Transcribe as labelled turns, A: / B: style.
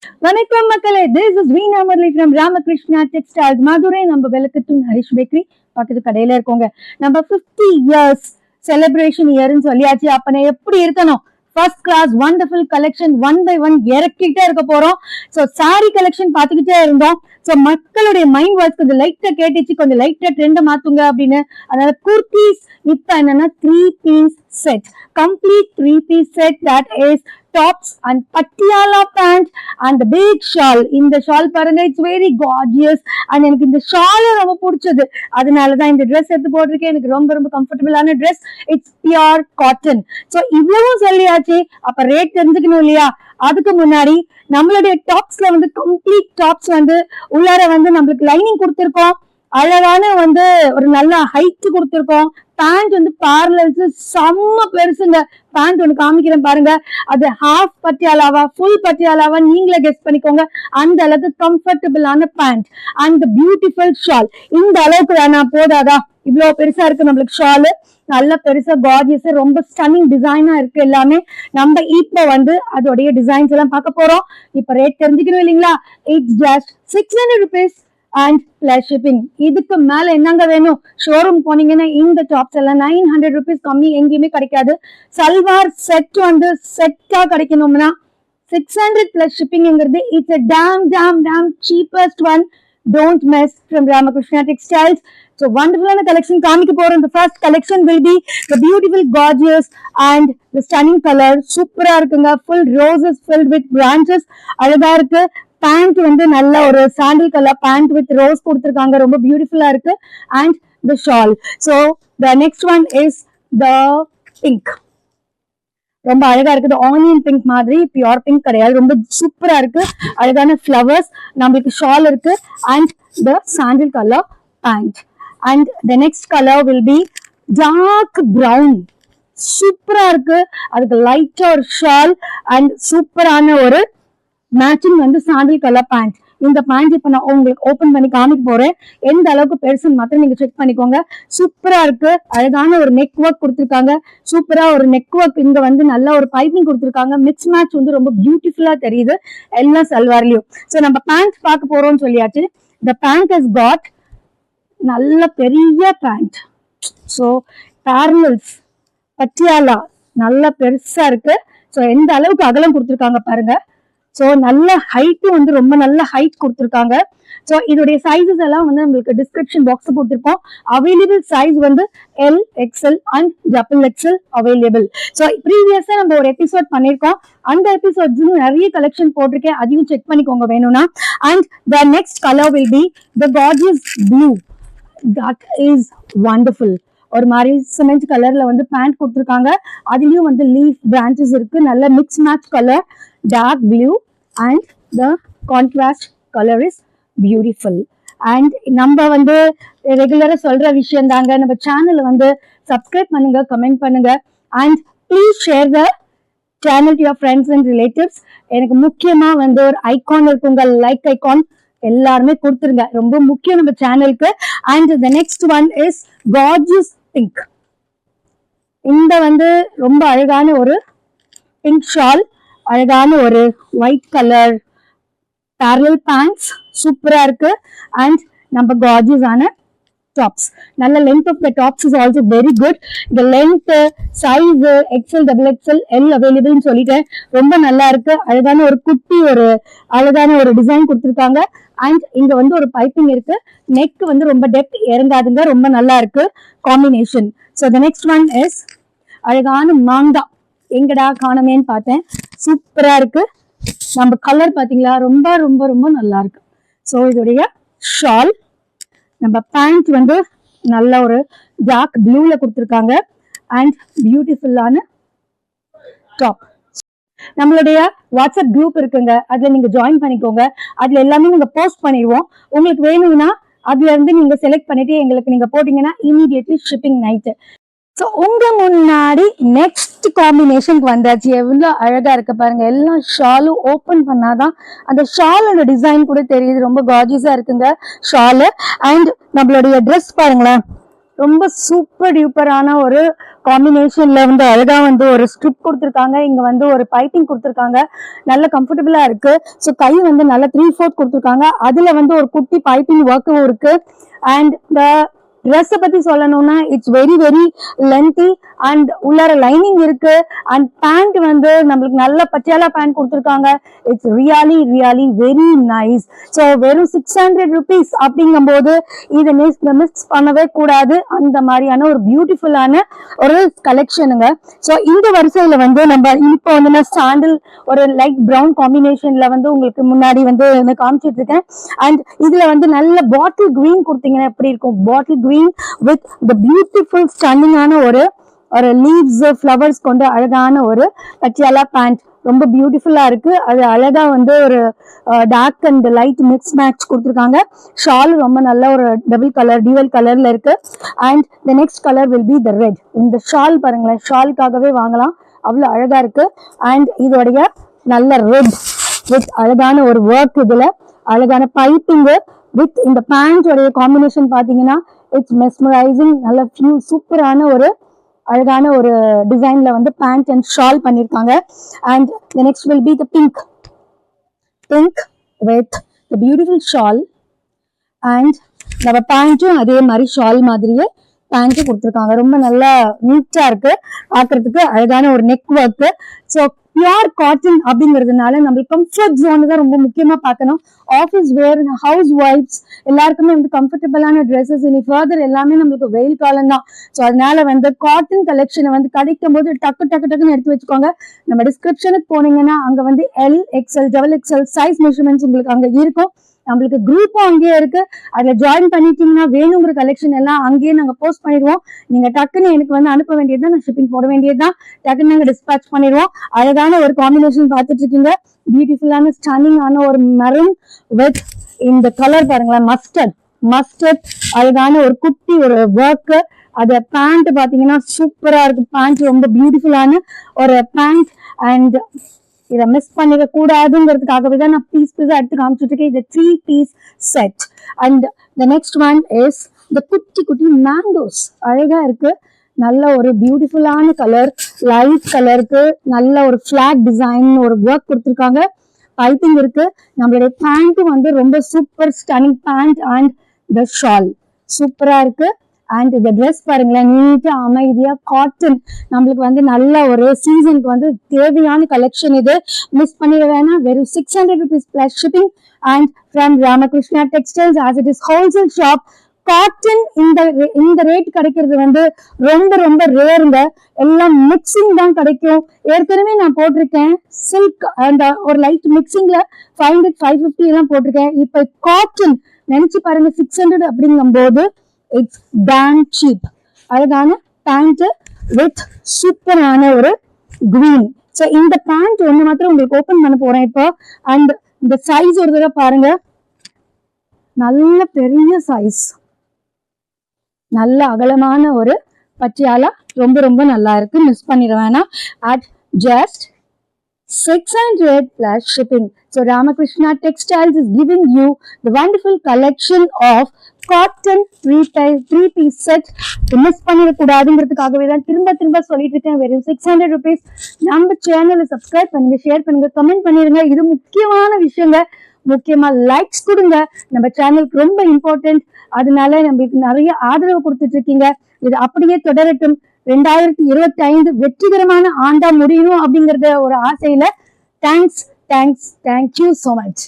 A: வணக்கம் மக்களே, this is Veena Murali from Ramakrishna Textiles, Madurai. நம்ம வெலக்கத்தூன் ஹரிஷ் பேக்கரி பக்கத்து கடையில இருக்கோங்க. நம்ம 50 years செலிப்ரேஷன் இயர்னு சொல்லியாச்சு. அப்ப நான் எப்படி இருக்கணும்? First class wonderful collection 1 by 1 இறக்கிட்டே இருக்க போறோம். ஸோ சாரி கலெக்ஷன் பார்த்துக்கிட்டே இருந்தோம். ஸோ மக்களுடைய மைண்ட் வாய்ஸ் கொஞ்சம் லைட்டா கேட்டுச்சு, கொஞ்சம் லைட்டா ட்ரெண்டை மாத்துங்க அப்படின்னு. அதனால குர்த்திஸ் இப்ப என்னன்னா 3-piece set, complete 3-piece set, that is tops and patiala pant and the big shawl. இந்த ஷால் பாருங்க, இட்ஸ் வெரி கார்ஜியஸ் அண்ட் எனக்கு இந்த ஷால் ரொம்ப பிடிச்சது. அதனாலதான் இந்த ட்ரெஸ் எடுத்து போட்டிருக்கேன். எனக்கு ரொம்ப ரொம்ப கம்ஃபர்டபுளான dress. It's pure cotton. So இவ்வளவும் சொல்லியாச்சு, அப்ப ரேட் தெரிஞ்சுக்கணும் இல்லையா? அதுக்கு முன்னாடி நம்மளுடைய டாப்ஸ்ல வந்து கம்ப்ளீட் டாப்ஸ் வந்து உள்ளார வந்து நம்மளுக்கு லைனிங் கொடுத்துருக்கோம். அழகான வந்து ஒரு நல்ல ஹைட் கொடுத்துருக்கோம். பேண்ட் வந்து பேரலல்ஸ் செம்ம பெருசுங்க. பேண்ட் ஒன்று காமிக்கிறேன் பாருங்க. அது ஹாஃப் பட்டியாலாவா ஃபுல் பட்டியாலாவா நீங்களே கெஸ் பண்ணிக்கோங்க. அந்த அளவுக்கு கம்ஃபர்டபுளான பேண்ட் அண்ட் பியூட்டிஃபுல் ஷால். இந்த அளவுக்கு வேணா போதாதா? இவ்வளவு பெருசா இருக்கு நம்மளுக்கு ஷாலு. நல்ல பெருசா கார்ஜியஸ், ரொம்ப ஸ்டன்னிங் டிசைனா இருக்கு எல்லாமே. நம்ம இப்ப வந்து அதோடைய டிசைன்ஸ் எல்லாம் பார்க்க போறோம். இப்ப ரேட் தெரிஞ்சுக்கணும் இல்லைங்களா? It's just 600 rupees and plus shipping. இதுக்கு மேல என்னங்க வேணும்? ஷோரூம் போனீங்கன்னா இந்த டாப்ஸ் எல்லாம் 900 rupees கம்மி எங்கேயுமே கிடைக்காது. சல்வார் செட் வந்து செட்டா கிடைக்கணும்னா 600 பிளஸ் ஷிப்பிங்ங்கிறது it's a damn cheapest one. Don't mess from Ramakrishna Textiles. So wonderful collection காமிக்க போறோம். The first collection will be the beautiful, gorgeous and the stunning color. சூப்பரா இருக்குங்க. Full roses filled with branches. அழகா இருக்கு. Pant வந்து நல்ல ஒரு sandal colour pant with rose கொடுத்துருக்காங்க. ரொம்ப பியூட்டிஃபுல்லா இருக்கு. And the shawl. So the next one is the pink. ரொம்ப அழகா இருக்குது. ஆனியன் பிங்க் மாதிரி, பியூர் பிங்க் கிடையாது. ரொம்ப சூப்பரா இருக்கு. அழகான ஃபிளவர்ஸ். நம்மளுக்கு ஷால் இருக்கு. And the sandal colour pant. And the next colour will be dark brown. சூப்பரா இருக்கு. அதுக்கு லைட்டா ஒரு ஷால் அண்ட் சூப்பரான ஒரு மேட்சிங் வந்து சாண்டில் கலர் பேண்ட். இந்த பேண்ட் இப்ப நான் உங்களுக்கு ஓபன் பண்ணி காமிக்க போறேன். எந்த அளவுக்கு பெருசுன்னு மாத்திரம் நீங்க செக் பண்ணிக்கோங்க. சூப்பரா இருக்கு. அழகான ஒரு நெக் ஒர்க் கொடுத்துருக்காங்க. சூப்பரா ஒரு நெக் ஒர்க். இங்க வந்து நல்ல ஒரு பைப்பிங் கொடுத்துருக்காங்க. மிக்ஸ் மேட்ச் வந்து ரொம்ப பியூட்டிஃபுல்லா தெரியுது எல்லா சல்வார்லயும். சோ நம்ம பேண்ட் பார்க்க போறோம்னு சொல்லியாச்சு. இந்த பேண்ட் இஸ் காட் நல்ல பெரிய பேண்ட். ஸோ பேரலல்ஸ் பட்டியாலா நல்ல பெருசா இருக்கு. ஸோ எந்த அளவுக்கு அகலம் கொடுத்துருக்காங்க பாருங்க. ஸோ நல்ல ஹைட் வந்து ரொம்ப நல்ல ஹைட் கொடுத்துருக்காங்க. ஸோ இதோடைய சைஸஸ் எல்லாம் வந்து நம்மளுக்கு டிஸ்கிரிப்ஷன் பாக்ஸ் கொடுத்துருக்கோம். அவைலபிள் சைஸ் வந்து L, XL and double XL available. So ப்ரீவியஸா நம்ம ஒரு எபிசோட் பண்ணிருக்கோம். அந்த எபிசோட்ஸும் நிறைய கலெக்ஷன் போட்டிருக்கேன். அதையும் செக் பண்ணிக்கோங்க வேணும்னா. And the next colour will be the gorgeous blue. That is wonderful. ஒரு மாதிரி சிமெண்ட் கலர்ல வந்து பேண்ட் கொடுத்துருக்காங்க. அதுலயும் வந்து லீஃப் பிரான்ச்சஸ் இருக்கு. நல்ல mix match colour. Dark blue and the contrast colour is beautiful. And நம்ம வந்து ரெகுலரா சொல்ற விஷயம் தாங்க, நம்ம சேனல் வந்து சப்ஸ்கிரைப் பண்ணுங்க, கமெண்ட் பண்ணுங்க and please share the channel to your friends and relatives. எனக்கு முக்கியமா வந்து ஒரு ஐகான் இருக்குங்க, லைக் ஐகான் எல்லாருமே கொடுத்துருங்க. ரொம்ப முக்கியம் நம்ம சேனலுக்கு. And the next one is gorgeous pink. இந்த வந்து ரொம்ப அழகான ஒரு பிங்க் ஷால், அழகான ஒரு ஒயிட் கலர் பேரலல் பேண்ட்ஸ் சூப்பரா இருக்கு. அண்ட் நம்ம கார்ஜியஸ் ஆன டாப்ஸ். நல்ல length of the tops is also very good. இந்த length size XL, double XL, L அவைலபிள்னு சொல்லிட்டேன். ரொம்ப நல்லா இருக்கு. அழகான ஒரு குட்டி ஒரு அழகான ஒரு டிசைன் கொடுத்துருக்காங்க. அண்ட் இங்க வந்து ஒரு பைப்பிங் இருக்கு. நெக் வந்து ரொம்ப டெப்த் இறங்காதுங்க. ரொம்ப நல்லா இருக்கு combination. So the next one is அழகான மாங்கா. எங்கடா காணமேன்னு பார்த்தேன். சூப்பரா இருக்கு. நம்ம கலர் பாத்தீங்களா? ரொம்ப ரொம்ப ரொம்ப நல்லா இருக்கு. ஸோ இதோடைய ஷால். நம்ம பேண்ட் வந்து நல்ல ஒரு டார்க் ப்ளூல கொடுத்துருக்காங்க. அண்ட் பியூட்டிஃபுல்லான டாப். நம்மளுடைய வாட்ஸ்அப் குரூப் இருக்குங்க, அதுல நீங்க ஜாயின் பண்ணிக்கோங்க. அதுல எல்லாமே நீங்க போஸ்ட் பண்ணிடுவோம். உங்களுக்கு வேணும்னா அதுல இருந்து நீங்க செலக்ட் பண்ணிட்டு எங்களுக்கு நீங்க போட்டீங்கன்னா இமீடியட்லி ஷிப்பிங் நைட்டு. ஸோ உங்க முன்னாடி நெக்ஸ்ட் காம்பினேஷனுக்கு வந்தாச்சு. எவ்வளவு அழகா இருக்கு பாருங்க. எல்லா ஷாலும் ஓபன் பண்ணாதான் அந்த ஷாலோட டிசைன் கூட தெரியுது. ரொம்ப கார்ஜியஸா இருக்குங்க ஷாலு. அண்ட் நம்மளுடைய ட்ரெஸ் பாருங்களேன், ரொம்ப சூப்பர் டியூப்பரான ஒரு காம்பினேஷன்ல வந்து அழகா வந்து ஒரு ஸ்ட்ரிப் கொடுத்துருக்காங்க. இங்க வந்து ஒரு பைப்பிங் கொடுத்துருக்காங்க. நல்ல கம்ஃபர்டபுளா இருக்கு. ஸோ கை வந்து நல்ல 3/4 கொடுத்துருக்காங்க. அதுல வந்து ஒரு குட்டி பைப்பிங் ஒர்க்கும் இருக்கு. அண்ட் இந்த ட்ரெஸ் பத்தி சொல்லணும்னா it's very very lengthy and உள்ளார லைனிங் இருக்கு. அண்ட் பேண்ட் வந்து நம்மளுக்கு நல்ல பட்டியாலா பேண்ட் கொடுத்துருக்காங்க. It's really really very nice. So வெறும் 600 rupees அப்படிங்கும்போது இதை மிஸ் பண்ணவே கூடாது. அந்த மாதிரியான ஒரு பியூட்டிஃபுல்லான ஒரு கலெக்ஷனுங்க. ஸோ இந்த வரிசையில வந்து நம்ம இப்போ வந்து நான் சாண்டில் ஒரு லைட் ப்ரௌன் காம்பினேஷன்ல வந்து உங்களுக்கு முன்னாடி வந்து காமிச்சிட்டு இருக்கேன். அண்ட் இதுல வந்து நல்ல பாட்டில் கிரீன் கொடுத்தீங்கன்னா எப்படி இருக்கும்? Bottle green with the beautiful ஸ்டன்னிங்கான ஒரு லீவ்ஸ் ஃப்ளவர்ஸ் கொண்ட அழகான ஒரு பட்டியாலா பேண்ட் ரொம்ப பியூட்டிஃபுல்லா இருக்கு. அது அழகா வந்து ஒரு dark and light mix match கொடுத்துருக்காங்க. ஷால் ரொம்ப நல்ல ஒரு டபுள் கலர் டியூவல் கலர்ல இருக்கு. And the next colour will be the red. இந்த ஷால் பாருங்களேன், ஷாலுக்காகவே வாங்கலாம், அவ்வளவு அழகா இருக்கு. அண்ட் இதோடைய நல்ல ரெட் வித் அழகான ஒரு ஒர்க், இதுல அழகான பைப்பிங் வித் இந்த பேண்டோடைய காம்பினேஷன் பாத்தீங்கன்னா இட்ஸ் மெஸ்மரைசிங். நல்ல ஃபியூ சூப்பரான ஒரு அழகான ஒரு டிசைன்ல வந்து பேண்ட் அண்ட் ஷால் பண்ணிருக்காங்க. And the next will be the pink with the beautiful shawl. And நம்ம பேண்ட்டும் அதே மாதிரி ஷால் மாதிரியே பேண்ட் கொடுத்துருக்காங்க. ரொம்ப நல்லா நீட்டா இருக்கு, பாக்குறதுக்கு அழகான ஒரு neck work. So pure cotton அப்படிங்கிறதுனால நம்மளுக்கு கம்ஃபர்ட் ஜோன் தான் ரொம்ப முக்கியமா பார்க்கணும். ஆஃபீஸ் வேர், ஹவுஸ் ஒய்ஃப்ஸ் எல்லாருக்குமே வந்து கம்ஃபர்டபுளான ட்ரெஸ்ஸஸ். இனி ஃபர்தர் எல்லாமே நம்மளுக்கு வெயில் காலம் தான். ஸோ அதனால வந்து காட்டன் கலெக்ஷனை வந்து கிடைக்கும் போது டக்குன்னு எடுத்து வச்சுக்கோங்க. நம்ம டிஸ்கிரிப்ஷனுக்கு போனீங்கன்னா அங்க வந்து L, XL, double XL size measurements உங்களுக்கு அங்க இருக்கும். நம்மளுக்கு குரூப்பும் அங்கேயே இருக்கு. அதுல ஜாயின் பண்ணிட்டீங்கன்னா வேணுங்கிற கலெக்ஷன் எல்லாம் அங்கேயே நாங்க போஸ்ட் பண்ணிடுவோம். நீங்க டக்குன்னு எனக்கு வந்து அனுப்ப வேண்டியதுதான், நான் ஷிப்பிங் போட வேண்டியதுதான். டக்குன்னு நாங்க டிஸ்பேச் பண்ணிடுவோம். அழகான ஒரு காம்பினேஷன் பார்த்துட்டு இருக்கீங்க. பியூட்டிஃபுல்லான ஸ்டன்னிங்கான ஒரு மெரூன் வித் இந்த கலர் பாருங்களேன், மஸ்டர்ட் அழகான ஒரு குட்டி ஒரு ஒர்க். அது பேண்ட் பாத்தீங்கன்னா சூப்பரா இருக்கு. பேண்ட் ரொம்ப பியூட்டிஃபுல்லான ஒரு பேண்ட். அண்ட் இதை மிஸ் பண்ணிட கூடாதுங்கிறதுக்காகவே தான் நான் பீஸா எடுத்து காமிச்சிட்டு இருக்கேன். இது 3 piece set. And the next one is இந்த குட்டி மேங்கோஸ். அழகா இருக்கு, நல்ல ஒரு பியூட்டிஃபுல்லான கலர், லைட் கலருக்கு நல்ல ஒரு ஃபிளாக் டிசைன் ஒரு ஒர்க் கொடுத்துருக்காங்க. பைப்பிங் இருக்கு. நம்மளுடைய பேண்ட்டும் வந்து ரொம்ப super stunning pant. And the shawl சூப்பரா இருக்கு. அண்ட் இந்த ட்ரெஸ் பாருங்களேன், நீட்டா அமைதியா காட்டன். நம்மளுக்கு வந்து நல்ல ஒரு சீசனுக்கு வந்து தேவையான கலெக்ஷன். இது மிஸ் பண்ணிட வேணாம். வெறும் 600 rupees plus shipping. And from Ramakrishna textiles, as it is wholesale shop. Cotton இந்த ரேட் கிடைக்கிறது வந்து ரொம்ப ரொம்ப ரேருங்க. எல்லாம் மிக்சிங் தான் கிடைக்கும். ஏற்கனவே நான் போட்டிருக்கேன் சில்க் அண்ட் ஒரு லைட் மிக்சிங்ல 500, 550 எல்லாம் போட்டிருக்கேன். இப்ப காட்டன் நினைச்சு பாருங்க, 600 அப்படிங்கும் போது இட்ஸ் டேம் சீப். அழகான பேண்ட் வித் சூப்பரான ஒரு கிரீன். ஸோ இந்த பேண்ட் ஒண்ணு மாத்திரம் உங்களுக்கு ஓபன் பண்ண போறேன் இப்போ. அண்ட் இந்த சைஸ் ஒரு தடவை பாருங்க, நல்ல பெரிய சைஸ், நல்ல அகலமான ஒரு பட்டியாலா, ரொம்ப ரொம்ப நல்லா இருக்கு. மிஸ் பண்ணிட வேணாம். At just 600 plus shipping. So Ramakrishna Textiles is giving you the wonderful collection of cotton 3 piece set. Miss பண்ணிட கூடாதுங்கிறதுக்காகவே தான் திரும்ப சொல்லிட்டு இருக்கேன். வெறும் 600 rupees. நம்ம சேனலை சப்ஸ்கிரைப் பண்ணுங்க, ஷேர் பண்ணுங்க, கமெண்ட் பண்ணிருங்க. இது முக்கியமான விஷயங்க. முக்கியமா லைக்ஸ் கொடுங்க. நம்ம சேனலுக்கு ரொம்ப இம்பார்ட்டன்ட். அதனால நம்மளுக்கு நிறைய ஆதரவு கொடுத்துட்டு இருக்கீங்க. இது அப்படியே தொடரட்டும். 2025 வெற்றிகரமான ஆண்டா முடியணும் அப்படிங்கறத ஒரு ஆசையில. Thank you so much.